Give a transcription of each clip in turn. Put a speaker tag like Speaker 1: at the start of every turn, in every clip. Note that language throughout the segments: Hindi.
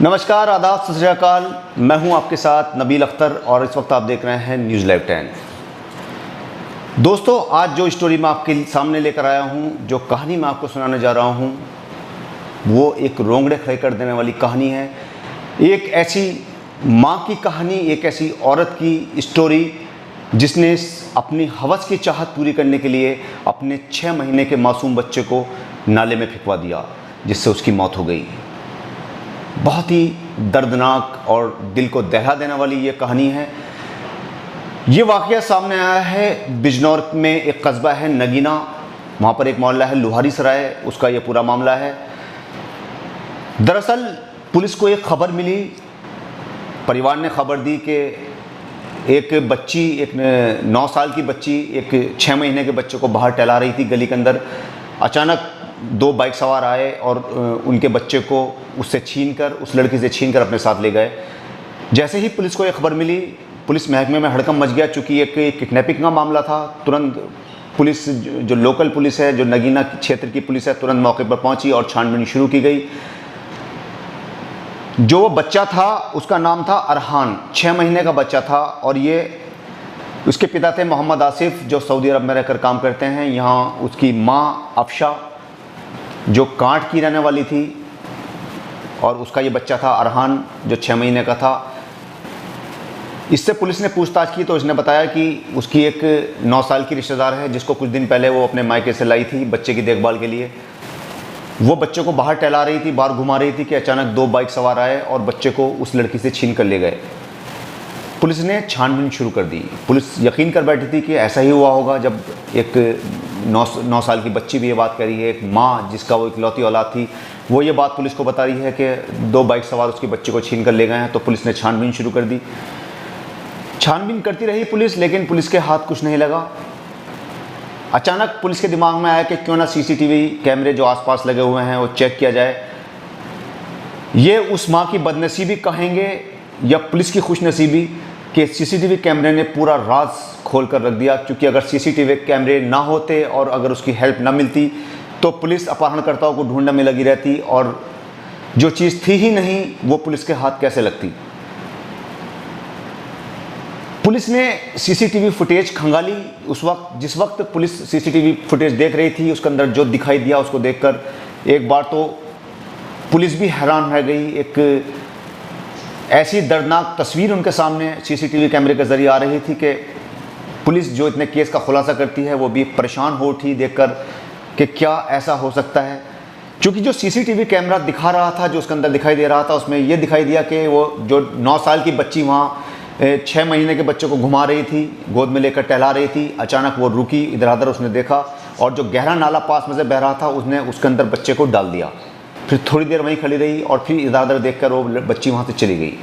Speaker 1: नमस्कार, आदाब, सत श्री अकाल। मैं हूं आपके साथ नबील अख्तर और इस वक्त आप देख रहे हैं न्यूज़ लाइव 10। दोस्तों, आज जो स्टोरी मैं आपके सामने लेकर आया हूं, जो कहानी मैं आपको सुनाने जा रहा हूं, वो एक रोंगड़े खड़े कर देने वाली कहानी है। एक ऐसी माँ की कहानी, एक ऐसी औरत की स्टोरी जिसने अपनी हवस की चाहत पूरी करने के लिए अपने 6 महीने के मासूम बच्चे को नाले में फेंकवा दिया, जिससे उसकी मौत हो गई। बहुत ही दर्दनाक और दिल को दहला देने वाली ये कहानी है। ये वाक़या सामने आया है बिजनौर में। एक कस्बा है नगीना, वहाँ पर एक मोहल्ला है लोहारी सराय, उसका ये पूरा मामला है। दरअसल पुलिस को एक खबर मिली, परिवार ने खबर दी कि एक बच्ची, एक 9 साल की बच्ची एक 6 महीने के बच्चे को बाहर टहला रही थी गली के अंदर। अचानक 2 बाइक सवार आए और उनके बच्चे को उससे छीनकर, उस लड़की से छीनकर अपने साथ ले गए। जैसे ही पुलिस को ये खबर मिली, पुलिस महकमे में हड़कंप मच गया। चूँकि एक किडनैपिंग का मामला था, तुरंत पुलिस, जो लोकल पुलिस है, जो नगीना क्षेत्र की पुलिस है, तुरंत मौके पर पहुंची और छानबीन शुरू की गई। जो वो बच्चा था उसका नाम था अरहान, 6 महीने का बच्चा था और ये उसके पिता थे मोहम्मद आसिफ, जो सऊदी अरब में रहकर काम करते हैं। यहाँ उसकी माँ अफशा, जो कांट की रहने वाली थी, और उसका ये बच्चा था अरहान, जो 6 महीने का था। इससे पुलिस ने पूछताछ की तो उसने बताया कि उसकी एक 9 साल की रिश्तेदार है, जिसको कुछ दिन पहले वो अपने मायके से लाई थी बच्चे की देखभाल के लिए। वो बच्चे को बाहर टहला रही थी, बाहर घुमा रही थी कि अचानक 2 बाइक सवार आए और बच्चे को उस लड़की से छीन कर ले गए। पुलिस ने छानबीन शुरू कर दी। पुलिस यकीन कर बैठी थी कि ऐसा ही हुआ होगा, जब एक 9 साल की बच्ची भी ये बात कर रही है, एक माँ जिसका वो इकलौती औलाद थी, वो ये बात पुलिस को बता रही है कि 2 बाइक सवार उसके बच्चे को छीन कर ले गए हैं। तो पुलिस ने छानबीन शुरू कर दी। छानबीन करती रही पुलिस, लेकिन पुलिस के हाथ कुछ नहीं लगा। अचानक पुलिस के दिमाग में आया कि क्यों ना सीसीटीवी कैमरे जो आसपास लगे हुए हैं वो चेक किया जाए। ये उस माँ की बदनसीबी कहेंगे या पुलिस की खुशनसीबी कि सीसीटीवी कैमरे ने पूरा राज खोल कर रख दिया। क्योंकि अगर सीसीटीवी कैमरे ना होते और अगर उसकी हेल्प ना मिलती तो पुलिस अपहरणकर्ताओं को ढूंढने में लगी रहती, और जो चीज़ थी ही नहीं वो पुलिस के हाथ कैसे लगती। पुलिस ने सीसीटीवी फुटेज खंगाली। उस वक्त, जिस वक्त पुलिस सीसीटीवी फुटेज देख रही थी, उसके अंदर जो दिखाई दिया उसको देखकर एक बार तो पुलिस भी हैरान रह गई। एक ऐसी दर्दनाक तस्वीर उनके सामने सीसीटीवी कैमरे के जरिए आ रही थी कि पुलिस, जो इतने केस का खुलासा करती है, वो भी परेशान हो उठी देखकर कि क्या ऐसा हो सकता है। क्योंकि जो सीसीटीवी कैमरा दिखा रहा था, जो उसके अंदर दिखाई दे रहा था, उसमें ये दिखाई दिया कि वो जो 9 साल की बच्ची वहाँ 6 महीने के बच्चे को घुमा रही थी, गोद में लेकर टहला रही थी। अचानक वो रुकी, इधर उधर उसने देखा और जो गहरा नाला पास में से बह रहा था, उसने उसके अंदर बच्चे को डाल दिया। फिर थोड़ी देर वहीं खड़ी रही और फिर इधर उधर देखकर वो बच्ची वहाँ से चली गई।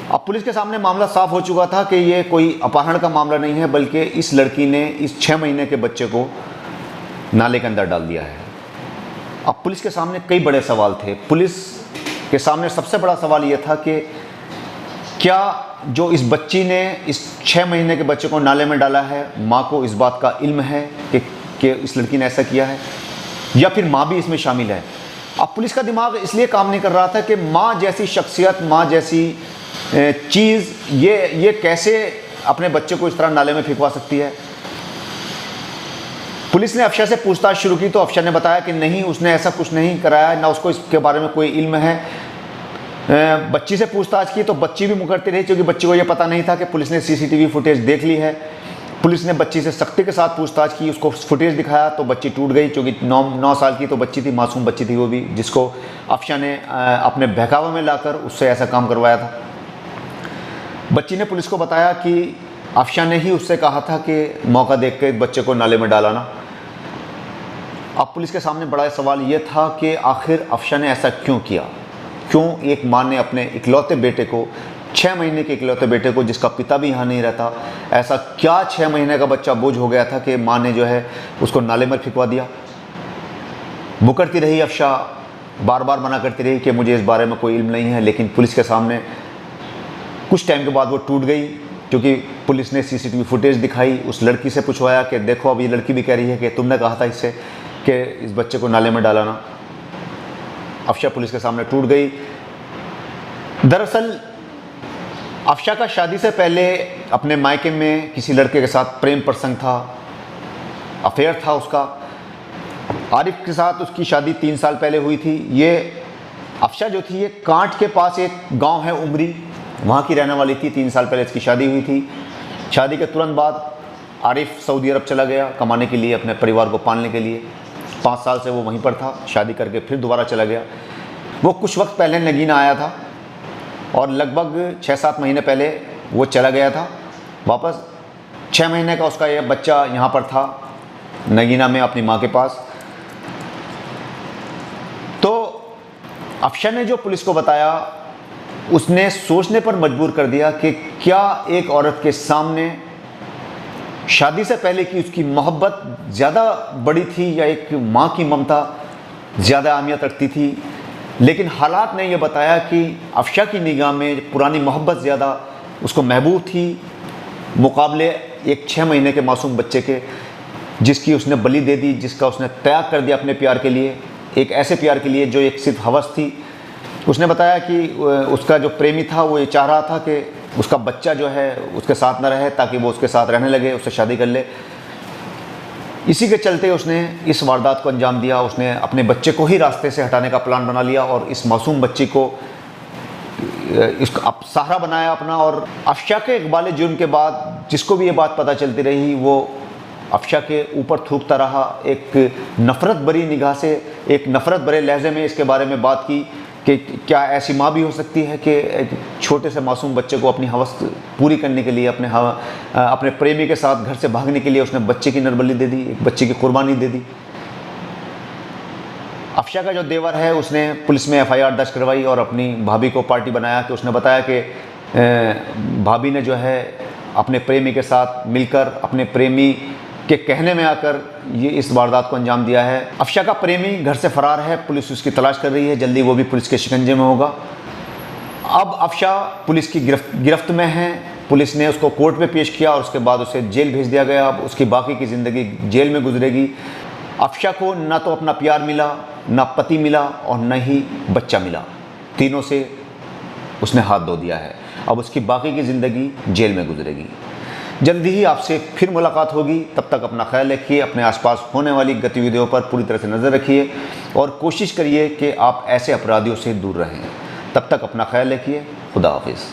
Speaker 1: अब पुलिस के सामने मामला साफ हो चुका था कि ये कोई अपहरण का मामला नहीं है, बल्कि इस लड़की ने इस 6 महीने के बच्चे को नाले के अंदर डाल दिया है। अब पुलिस के सामने कई बड़े सवाल थे। पुलिस के सामने सबसे बड़ा सवाल ये था कि क्या जो इस बच्ची ने इस 6 महीने के बच्चे को नाले में डाला है, माँ को इस बात का इल्म है कि इस लड़की ने ऐसा किया है, या फिर माँ भी इसमें शामिल है। अब पुलिस का दिमाग इसलिए काम नहीं कर रहा था कि माँ जैसी शख्सियत, माँ जैसी चीज़ ये कैसे अपने बच्चे को इस तरह नाले में फेंकवा सकती है। पुलिस ने अफशा से पूछताछ शुरू की तो अफशा ने बताया कि नहीं, उसने ऐसा कुछ नहीं कराया, ना उसको इसके बारे में कोई इल्म है। बच्ची से पूछताछ की तो बच्ची भी मुकरती रही, क्योंकि बच्ची को यह पता नहीं था कि पुलिस ने सीसीटीवी फुटेज देख ली है। पुलिस ने बच्ची से सख्ती के साथ पूछताछ की, उसको फुटेज दिखाया तो बच्ची टूट गई। क्योंकि 9 साल की तो बच्ची थी, मासूम बच्ची थी वो भी, जिसको अफशा ने अपने बहकावे में लाकर उससे ऐसा काम करवाया था। बच्ची ने पुलिस को बताया कि अफशा ने ही उससे कहा था कि मौका देख के बच्चे को नाले में डालाना। अब पुलिस के सामने बड़ा सवाल ये था कि आखिर अफशा ने ऐसा क्यों किया। क्यों एक माँ ने अपने इकलौते बेटे को, 6 महीने के इकलौते बेटे को, जिसका पिता भी यहाँ नहीं रहता, ऐसा क्या 6 महीने का बच्चा बोझ हो गया था कि माँ ने जो है उसको नाले में फेंकवा दिया। मुकरती रही अफशा, बार बार मना करती रही कि मुझे इस बारे में कोई इल्म नहीं है। लेकिन पुलिस के सामने कुछ टाइम के बाद वो टूट गई, क्योंकि पुलिस ने सीसीटीवी फुटेज दिखाई, उस लड़की से पूछवाया कि देखो, अब ये लड़की भी कह रही है कि तुमने कहा था इससे कि इस बच्चे को नाले में डालाना। अफशा पुलिस के सामने टूट गई। दरअसल अफशा का शादी से पहले अपने मायके में किसी लड़के के साथ प्रेम प्रसंग था, अफेयर था उसका। आरिफ के साथ उसकी शादी 3 साल पहले हुई थी। ये अफशा जो थी ये कांट के पास एक गांव है उमरी, वहाँ की रहने वाली थी। 3 साल पहले इसकी शादी हुई थी। शादी के तुरंत बाद आरिफ सऊदी अरब चला गया कमाने के लिए, अपने परिवार को पालने के लिए। 5 साल से वो वहीं पर था। शादी करके फिर दोबारा चला गया। वो कुछ वक्त पहले नगीना आया था और लगभग 6-7 महीने पहले वो चला गया था वापस। 6 महीने का उसका ये बच्चा यहाँ पर था नगीना में अपनी माँ के पास। तो अफशा ने जो पुलिस को बताया उसने सोचने पर मजबूर कर दिया कि क्या एक औरत के सामने शादी से पहले की उसकी मोहब्बत ज़्यादा बड़ी थी या एक माँ की ममता ज़्यादा अहमियत रखती थी। लेकिन हालात ने यह बताया कि अफशा की निगाह में पुरानी मोहब्बत ज़्यादा उसको महबूब थी मुकाबले एक 6 महीने के मासूम बच्चे के, जिसकी उसने बलि दे दी, जिसका उसने त्याग कर दिया अपने प्यार के लिए, एक ऐसे प्यार के लिए जो एक सिर्फ हवस थी। उसने बताया कि उसका जो प्रेमी था वो ये चाह रहा था कि उसका बच्चा जो है उसके साथ न रहे ताकि वो उसके साथ रहने लगे, उससे शादी कर ले। इसी के चलते उसने इस वारदात को अंजाम दिया। उसने अपने बच्चे को ही रास्ते से हटाने का प्लान बना लिया और इस मासूम बच्ची को इसका सहारा बनाया अपना। और अफशा के इकबाल जुर्म के बाद जिसको भी ये बात पता चलती रही वो अफशा के ऊपर थूकता रहा। एक नफ़रत भरी निगाह से, एक नफ़रत भरे लहजे में इसके बारे में बात की कि क्या ऐसी माँ भी हो सकती है कि एक छोटे से मासूम बच्चे को अपनी हवस पूरी करने के लिए, अपने प्रेमी के साथ घर से भागने के लिए उसने बच्चे की नरबली दे दी, एक बच्चे की कुर्बानी दे दी। अफशा का जो देवर है उसने पुलिस में FIR दर्ज करवाई और अपनी भाभी को पार्टी बनाया कि उसने बताया कि भाभी ने जो है अपने प्रेमी के साथ मिलकर अपने प्रेमी के कहने में आकर ये इस वारदात को अंजाम दिया है। अफशा का प्रेमी घर से फरार है, पुलिस उसकी तलाश कर रही है, जल्दी वो भी पुलिस के शिकंजे में होगा। अब अफशा पुलिस की गिरफ्त में है। पुलिस ने उसको कोर्ट में पेश किया और उसके बाद उसे जेल भेज दिया गया। अब उसकी बाकी की ज़िंदगी जेल में गुजरेगी। अफशा को ना तो अपना प्यार मिला, ना पति मिला और न ही बच्चा मिला। तीनों से उसने हाथ धो दिया है। अब उसकी बाकी की ज़िंदगी जेल में गुजरेगी। जल्दी ही आपसे फिर मुलाकात होगी। तब तक अपना ख्याल रखिए, अपने आसपास होने वाली गतिविधियों पर पूरी तरह से नज़र रखिए और कोशिश करिए कि आप ऐसे अपराधियों से दूर रहें। तब तक अपना ख्याल रखिए। खुदा हाफिज़।